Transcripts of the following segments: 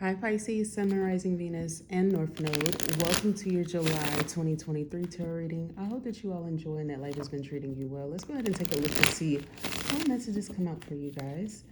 Hi Pisces, Sun, Moon, Rising, Venus, and North Node. Welcome to your July 2023 tarot reading. I hope that you all enjoy and that life has been treating you well. Let's go ahead and take a look to see what messages come out for you guys.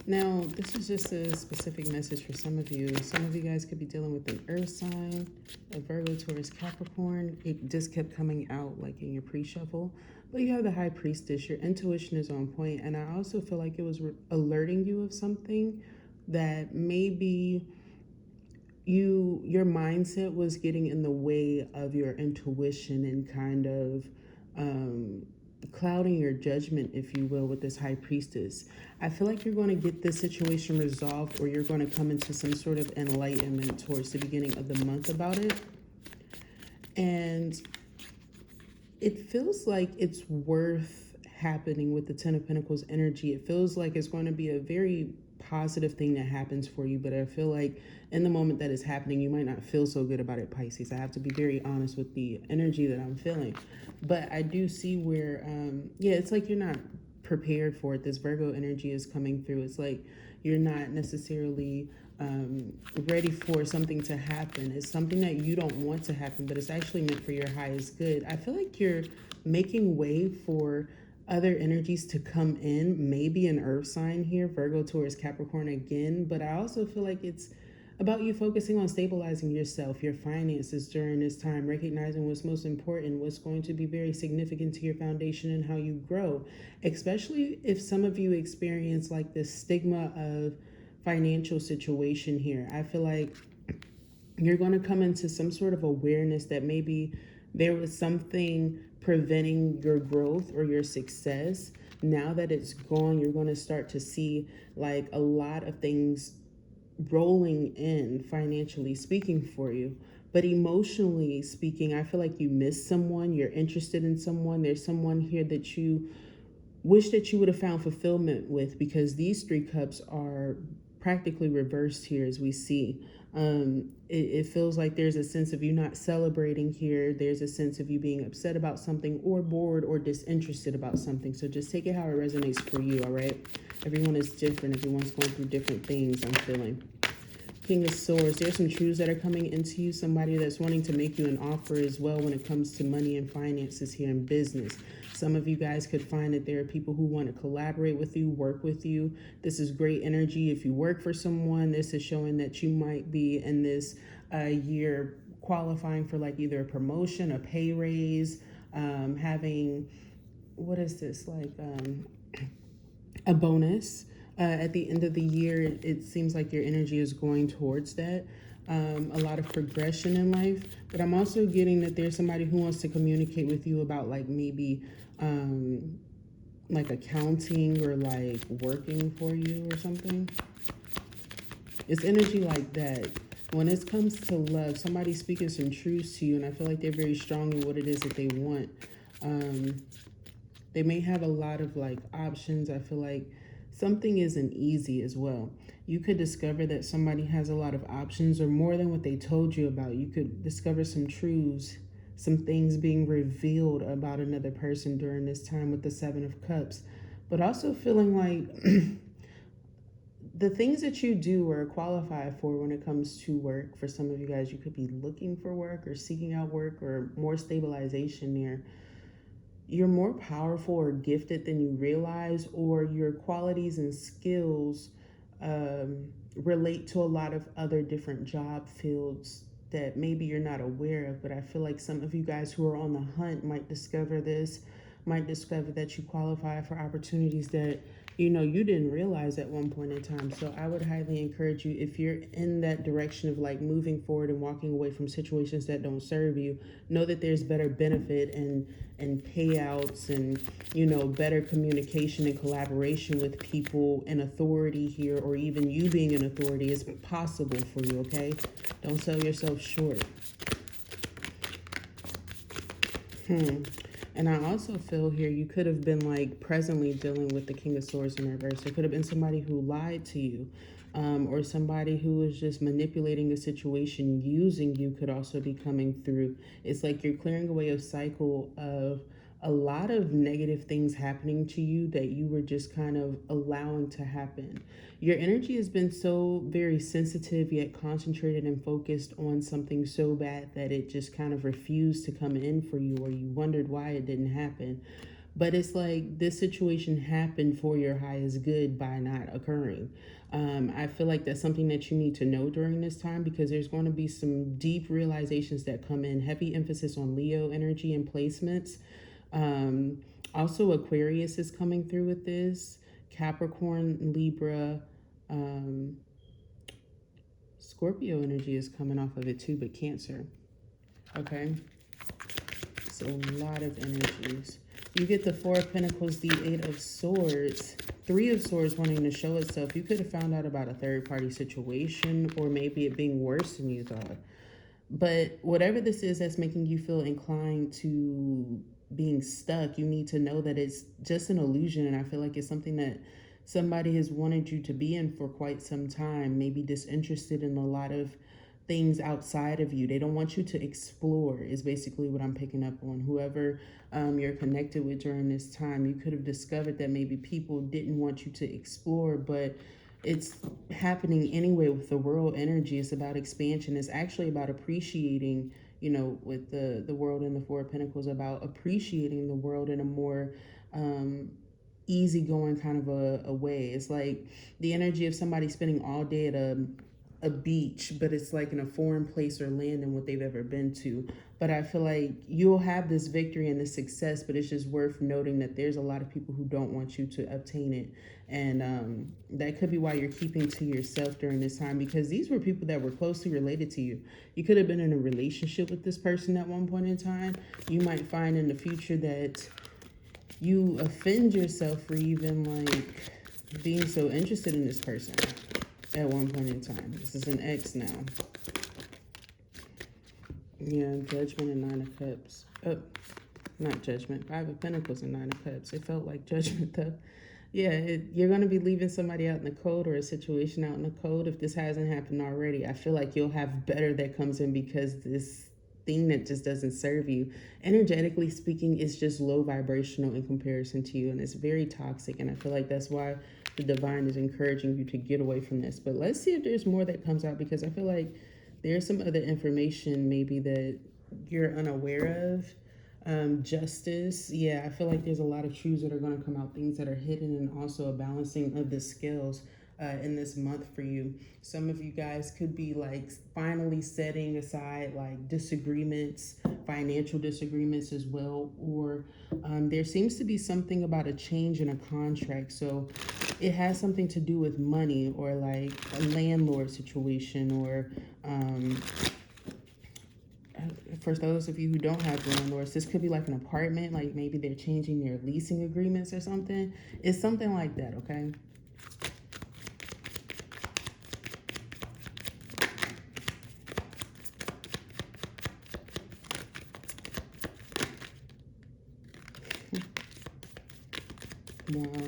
Now, this is just a specific message for some of you. Some of you guys could be dealing with an earth sign, a Virgo, Taurus, Capricorn. It just kept coming out like in your pre-shuffle. But you have the High Priestess. Your intuition is on point. And I also feel like it was alerting you of something that maybe your mindset was getting in the way of your intuition and kind of clouding your judgment, if you will, with this High Priestess. I feel like you're going to get this situation resolved, or you're going to come into some sort of enlightenment towards the beginning of the month about it. And it feels like it's worth happening with the Ten of Pentacles energy. It feels like it's going to be a very positive thing that happens for you, but I feel like in the moment that is happening, you might not feel so good about it, Pisces. I have to be very honest with the energy that I'm feeling, but I do see where yeah, it's like you're not prepared for it. This Virgo energy is coming through. It's like you're not necessarily ready for something to happen. It's something that you don't want to happen, but it's actually meant for your highest good. I feel like you're making way for other energies to come in, maybe an earth sign here, Virgo, Taurus, Capricorn again, but I also feel like it's about you focusing on stabilizing yourself, your finances during this time, recognizing what's most important, what's going to be very significant to your foundation and how you grow, especially if some of you experience like this stigma of financial situation here. I feel like you're going to come into some sort of awareness that maybe there was something preventing your growth or your success. Now that it's gone, you're going to start to see like a lot of things rolling in, financially speaking, for you. But emotionally speaking, I feel like you miss someone, you're interested in someone, there's someone here that you wish that you would have found fulfillment with, because these three cups are practically reversed here, as we see. It feels like there's a sense of you not celebrating here. There's a sense of you being upset about something, or bored or disinterested about something. So just take it how it resonates for you, all right? Everyone is different. Everyone's going through different things, I'm feeling. King of Swords, there's some truths that are coming into you. Somebody that's wanting to make you an offer as well when it comes to money and finances here in business. Some of you guys could find that there are people who want to collaborate with you, work with you. This is great energy. If you work for someone, this is showing that you might be in this year qualifying for like either a promotion, a pay raise, having, what is this, like a bonus. At the end of the year, it seems like your energy is going towards that. A lot of progression in life, but I'm also getting that there's somebody who wants to communicate with you about like maybe like accounting or like working for you or something. It's energy like that. When it comes to love, somebody's speaking some truths to you, and I feel like they're very strong in what it is that they want. They may have a lot of like options. I feel like something isn't easy as well. You could discover that somebody has a lot of options, or more than what they told you about. You could discover some truths, some things being revealed about another person during this time with the Seven of Cups. But also feeling like the things that you do or qualify for when it comes to work, for some of you guys, you could be looking for work or seeking out work or more stabilization there. You're more powerful or gifted than you realize, or your qualities and skills relate to a lot of other different job fields that maybe you're not aware of. But I feel like some of you guys who are on the hunt might discover this, might discover that you qualify for opportunities that you didn't realize at one point in time. So I would highly encourage you, if you're in that direction of like moving forward and walking away from situations that don't serve you, know that there's better benefit and payouts and better communication and collaboration with people in authority here, or even you being an authority is possible for you. Okay, don't sell yourself short. And I also feel here you could have been like presently dealing with the King of Swords in reverse. There could have been somebody who lied to you, or somebody who was just manipulating the situation, using you, could also be coming through. It's like you're clearing away a cycle of a lot of negative things happening to you that you were just kind of allowing to happen. Your energy has been so very sensitive yet concentrated and focused on something so bad that it just kind of refused to come in for you, or you wondered why it didn't happen. But it's like this situation happened for your highest good by not occurring. I feel like that's something that you need to know during this time, because there's going to be some deep realizations that come in. Heavy emphasis on Leo energy and placements. Um, Also, Aquarius is coming through with this. Capricorn, Libra, um, Scorpio energy is coming off of it too, but Cancer. Okay, so a lot of energies. You get the Four of Pentacles, the Eight of Swords, Three of Swords wanting to show itself. You could have found out about a third-party situation, or maybe it being worse than you thought. But whatever this is that's making you feel inclined to being stuck, you need to know that it's just an illusion. And I feel like it's something that somebody has wanted you to be in for quite some time, maybe disinterested in a lot of things outside of you. They don't want you to explore, is basically what I'm picking up on. Whoever you're connected with during this time, you could have discovered that maybe people didn't want you to explore, but it's happening anyway with the world energy. It's about expansion. It's actually about appreciating, with the world and the Four of Pentacles, about appreciating the world in a more easygoing kind of a way. It's like the energy of somebody spending all day at a beach, but it's like in a foreign place or land than what they've ever been to. But I feel like you'll have this victory and this success, but it's just worth noting that there's a lot of people who don't want you to obtain it. And that could be why you're keeping to yourself during this time, because these were people that were closely related to you. You could have been in a relationship with this person at one point in time. You might find in the future that you offend yourself for even like being so interested in this person at one point in time. This is an ex now. Yeah, Judgment and Nine of Cups. Oh, not Judgment. Five of Pentacles and Nine of Cups. It felt like Judgment though. Yeah, you're going to be leaving somebody out in the cold, or a situation out in the cold. If this hasn't happened already, I feel like you'll have better that comes in, because this thing that just doesn't serve you, energetically speaking, is just low vibrational in comparison to you, and it's very toxic. And I feel like that's why the divine is encouraging you to get away from this. But let's see if there's more that comes out, because I feel like there's some other information maybe that you're unaware of. Justice. Yeah, I feel like there's a lot of truths that are going to come out, things that are hidden, and also a balancing of the scales in this month for you. Some of you guys could be like finally setting aside like disagreements, financial disagreements as well, or there seems to be something about a change in a contract. So it has something to do with money, or like a landlord situation, or for those of you who don't have landlords, this could be like an apartment, like maybe they're changing their leasing agreements or something. It's something like that, okay? Wow.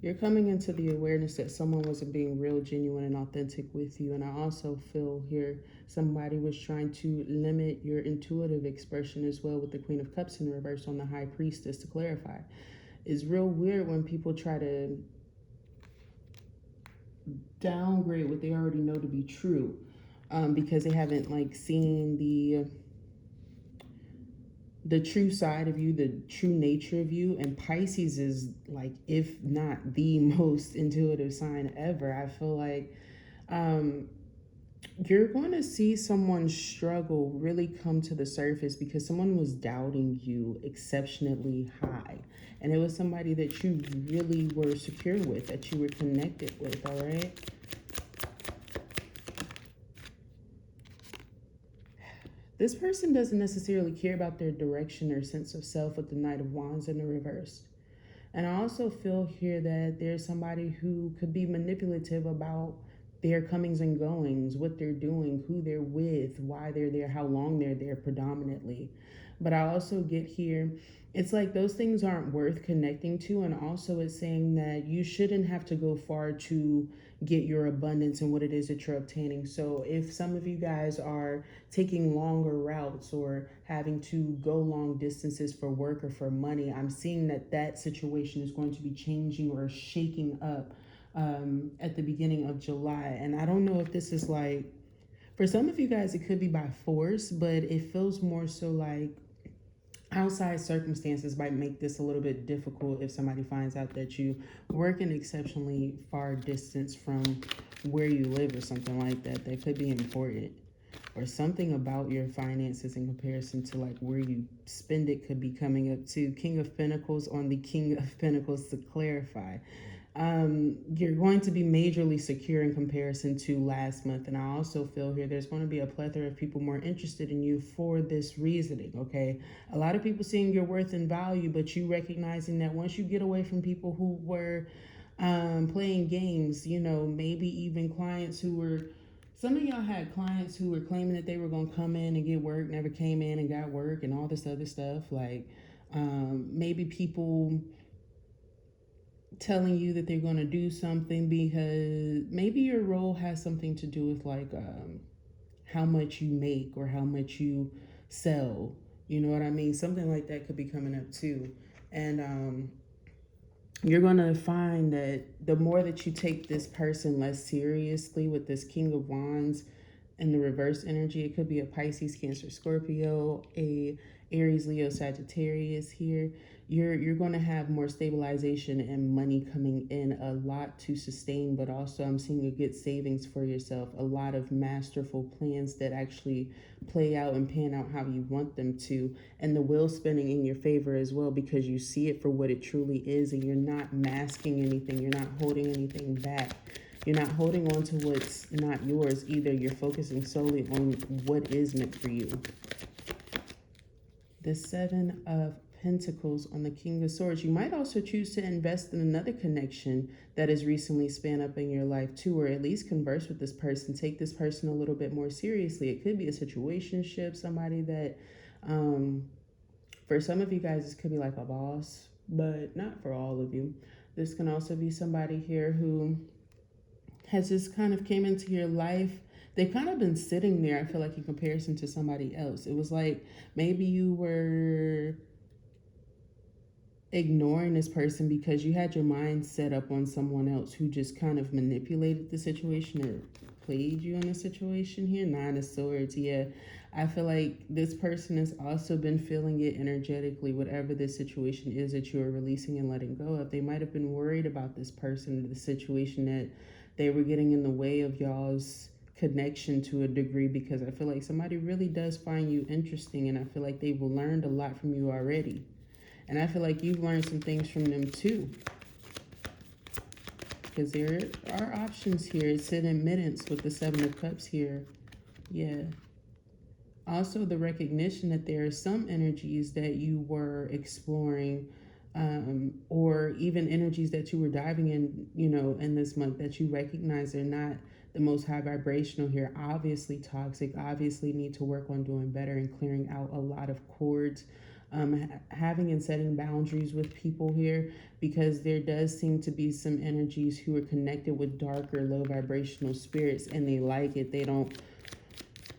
You're coming into the awareness that someone wasn't being real, genuine, and authentic with you. And I also feel here somebody was trying to limit your intuitive expression as well, with the Queen of Cups in reverse on the High Priestess. To clarify, it's real weird when people try to downgrade what they already know to be true, because they haven't like seen the true side of you, the true nature of you. And Pisces is like, if not the most intuitive sign ever. I feel like you're going to see someone's struggle really come to the surface, because someone was doubting you exceptionally high. And it was somebody that you really were secure with, that you were connected with, all right? This person doesn't necessarily care about their direction or sense of self, with the Knight of Wands in the reverse. And I also feel here that there's somebody who could be manipulative about their comings and goings, what they're doing, who they're with, why they're there, how long they're there predominantly. But I also get here, it's like those things aren't worth connecting to. And also it's saying that you shouldn't have to go far to get your abundance and what it is that you're obtaining. So if some of you guys are taking longer routes or having to go long distances for work or for money, I'm seeing that that situation is going to be changing or shaking up at the beginning of July. And I don't know if this is like, for some of you guys, it could be by force, but it feels more so like outside circumstances might make this a little bit difficult if somebody finds out that you work an exceptionally far distance from where you live or something like that. That could be important. Or something about your finances in comparison to like where you spend it could be coming up to. King of Pentacles on the King of Pentacles to clarify. You're going to be majorly secure in comparison to last month. And I also feel here there's going to be a plethora of people more interested in you for this reasoning, okay? A lot of people seeing your worth and value, but you recognizing that once you get away from people who were playing games, you know, maybe even clients who were, some of y'all had clients who were claiming that they were going to come in and get work, never came in and got work and all this other stuff. Like maybe people telling you that they're going to do something because maybe your role has something to do with like how much you make or how much you sell. You know what I mean? Something like that could be coming up too. And you're going to find that the more that you take this person less seriously with this King of Wands and the reverse energy, it could be a Pisces, Cancer, Scorpio, a Aries, Leo, Sagittarius here. You're going to have more stabilization and money coming in, a lot to sustain, but also I'm seeing a good savings for yourself, a lot of masterful plans that actually play out and pan out how you want them to, and the wheel spinning in your favor as well because you see it for what it truly is and you're not masking anything, you're not holding anything back. You're not holding on to what's not yours either. You're focusing solely on what is meant for you. The Seven of Pentacles on the King of Swords. You might also choose to invest in another connection that has recently spanned up in your life too, or at least converse with this person. Take this person a little bit more seriously. It could be a situationship, somebody that, for some of you guys, this could be like a boss, but not for all of you. This can also be somebody here who has just kind of came into your life. They've kind of been sitting there, I feel like, in comparison to somebody else. It was like maybe you were ignoring this person because you had your mind set up on someone else who just kind of manipulated the situation or played you in the situation here. Nine of Swords, yeah. I feel like this person has also been feeling it energetically, whatever this situation is that you are releasing and letting go of. They might have been worried about this person, the situation that they were getting in the way of y'all's connection to a degree, because I feel like somebody really does find you interesting and I feel like they've learned a lot from you already. And I feel like you've learned some things from them too. Because there are options here. It's an admittance with the Seven of Cups here. Yeah. Also the recognition that there are some energies that you were exploring, or even energies that you were diving in, you know, in this month that you recognize are not the most high vibrational here. Obviously toxic, obviously need to work on doing better and clearing out a lot of cords. Having and setting boundaries with people here, because there does seem to be some energies who are connected with darker, low vibrational spirits and they like it. They don't,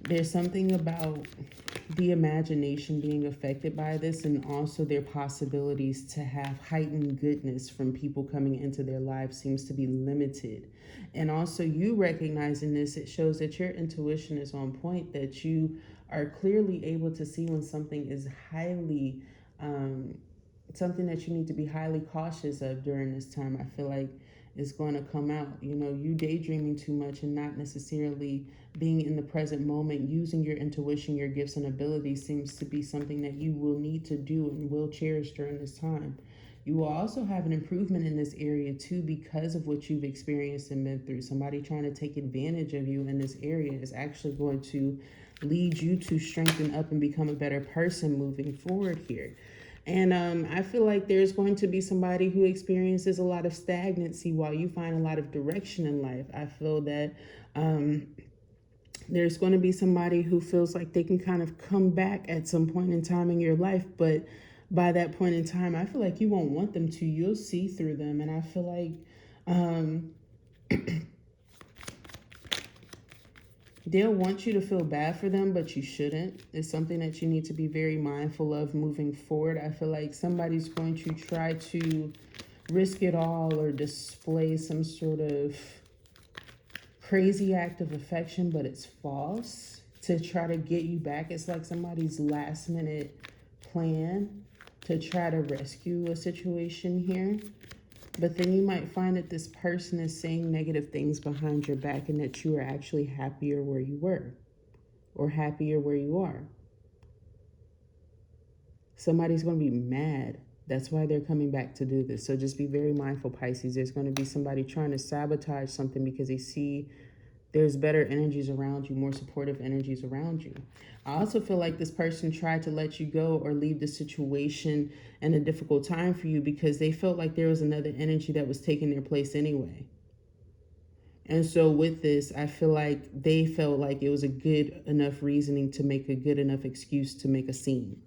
there's something about the imagination being affected by this, and also their possibilities to have heightened goodness from people coming into their lives seems to be limited. And also you recognizing this, it shows that your intuition is on point, that you are clearly able to see when something is highly, something that you need to be highly cautious of during this time. I feel like it's going to come out. You know, you daydreaming too much and not necessarily being in the present moment, using your intuition, your gifts and abilities seems to be something that you will need to do and will cherish during this time. You will also have an improvement in this area too because of what you've experienced and been through. Somebody trying to take advantage of you in this area is actually going to lead you to strengthen up and become a better person moving forward here. And I feel like there's going to be somebody who experiences a lot of stagnancy while you find a lot of direction in life. I feel that there's going to be somebody who feels like they can kind of come back at some point in time in your life, but by that point in time, I feel like you won't want them to. You'll see through them. And I feel like They'll want you to feel bad for them, but you shouldn't. It's something that you need to be very mindful of moving forward. I feel like somebody's going to try to risk it all or display some sort of crazy act of affection, but it's false, to try to get you back. It's like somebody's last minute plan to try to rescue a situation here. But then you might find that this person is saying negative things behind your back and that you are actually happier where you were or happier where you are. Somebody's going to be mad. That's why they're coming back to do this. So just be very mindful, Pisces. There's going to be somebody trying to sabotage something because they see there's better energies around you, more supportive energies around you. I also feel like this person tried to let you go or leave the situation in a difficult time for you because they felt like there was another energy that was taking their place anyway. And so with this, I feel like they felt like it was a good enough reasoning to make a good enough excuse to make a scene.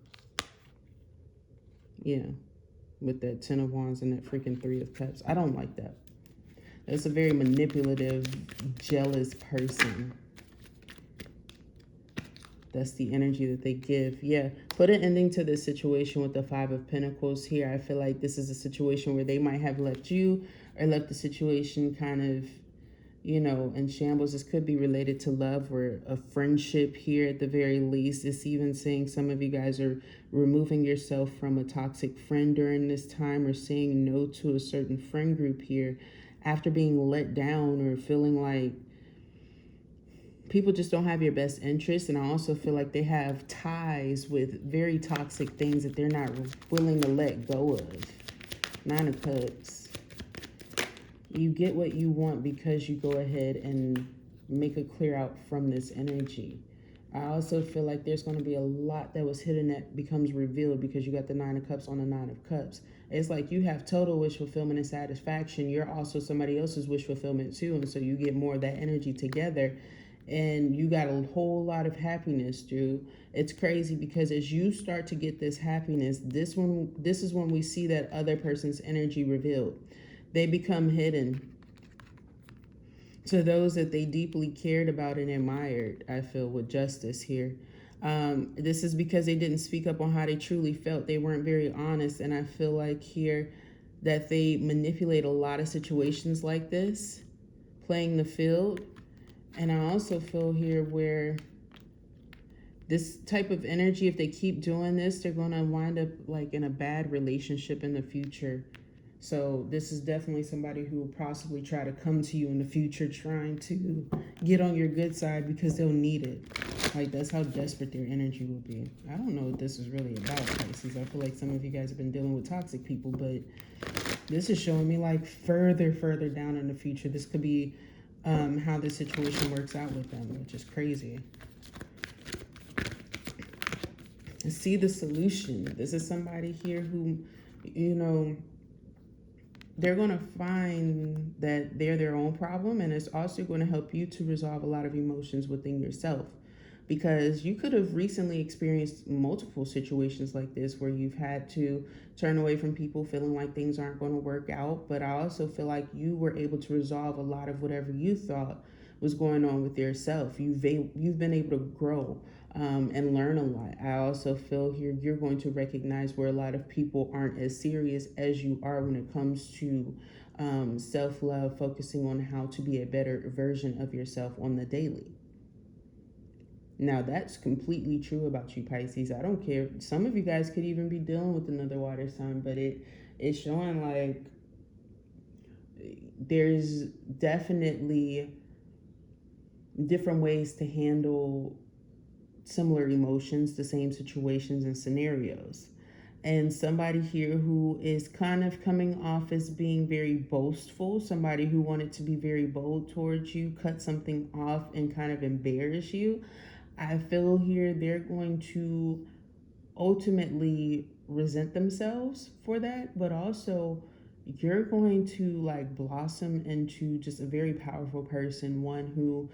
Yeah, with that 10 of Wands and that freaking 3 of Cups. I don't like that. That's a very manipulative, jealous person. That's the energy that they give. Yeah, put an ending to this situation with the 5 of Pentacles here. I feel like this is a situation where they might have left you or left the situation kind of, you know, in shambles. This could be related to love or a friendship here at the very least. It's even saying some of you guys are removing yourself from a toxic friend during this time or saying no to a certain friend group here after being let down or feeling like people just don't have your best interest. And I also feel like they have ties with very toxic things that they're not willing to let go of. 9 of Cups. You get what you want because you go ahead and make a clear out from this energy. I also feel like there's going to be a lot that was hidden that becomes revealed because you got the 9 of Cups on the 9 of Cups. It's like you have total wish fulfillment and satisfaction. You're also somebody else's wish fulfillment too. And so you get more of that energy together. And you got a whole lot of happiness, dude. It's crazy because as you start to get this happiness, this is when we see that other person's energy revealed. They become hidden to those that they deeply cared about and admired, I feel, with justice here. This is because they didn't speak up on how they truly felt. They weren't very honest. And I feel like here that they manipulate a lot of situations like this, playing the field. And I also feel here where this type of energy, if they keep doing this, they're going to wind up like in a bad relationship in the future. So this is definitely somebody who will possibly try to come to you in the future trying to get on your good side because they'll need it. Like, that's how desperate their energy will be. I don't know what this is really about, Pisces. I feel like some of you guys have been dealing with toxic people, but this is showing me like further down in the future. This could be how the situation works out with them, which is crazy. See the solution. This is somebody here who, you know, they're going to find that they're their own problem, and it's also going to help you to resolve a lot of emotions within yourself, because you could have recently experienced multiple situations like this where you've had to turn away from people feeling like things aren't going to work out. But I also feel like you were able to resolve a lot of whatever you thought was going on with yourself. You've been able to grow and learn a lot. I also feel here you're going to recognize where a lot of people aren't as serious as you are when it comes to self-love, focusing on how to be a better version of yourself on the daily. Now, that's completely true about you, Pisces. I don't care. Some of you guys could even be dealing with another water sign, but it's showing like there's definitely different ways to handle similar emotions, the same situations and scenarios. And somebody here who is kind of coming off as being very boastful, somebody who wanted to be very bold towards you, cut something off and kind of embarrass you. I feel here they're going to ultimately resent themselves for that, but also you're going to like blossom into just a very powerful person, one who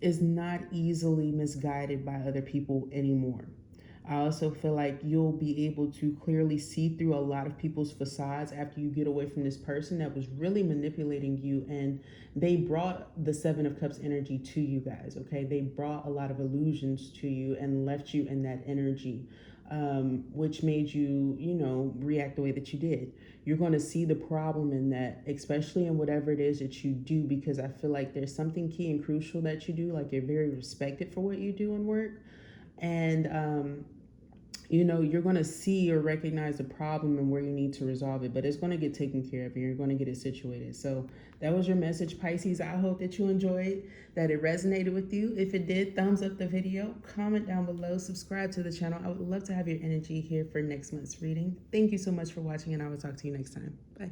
is not easily misguided by other people anymore. I also feel like you'll be able to clearly see through a lot of people's facades after you get away from this person that was really manipulating you, and they brought the Seven of Cups energy to you guys, okay? They brought a lot of illusions to you and left you in that energy, which made you, you know, react the way that you did. You're going to see the problem in that, especially in whatever it is that you do, because I feel like there's something key and crucial that you do, like you're very respected for what you do in work. And you know, you're going to see or recognize the problem and where you need to resolve it, but it's going to get taken care of and you're going to get it situated. So that was your message, Pisces. I hope that you enjoyed, that it resonated with you. If it did, thumbs up the video, comment down below, subscribe to the channel. I would love to have your energy here for next month's reading. Thank you so much for watching, and I will talk to you next time. Bye.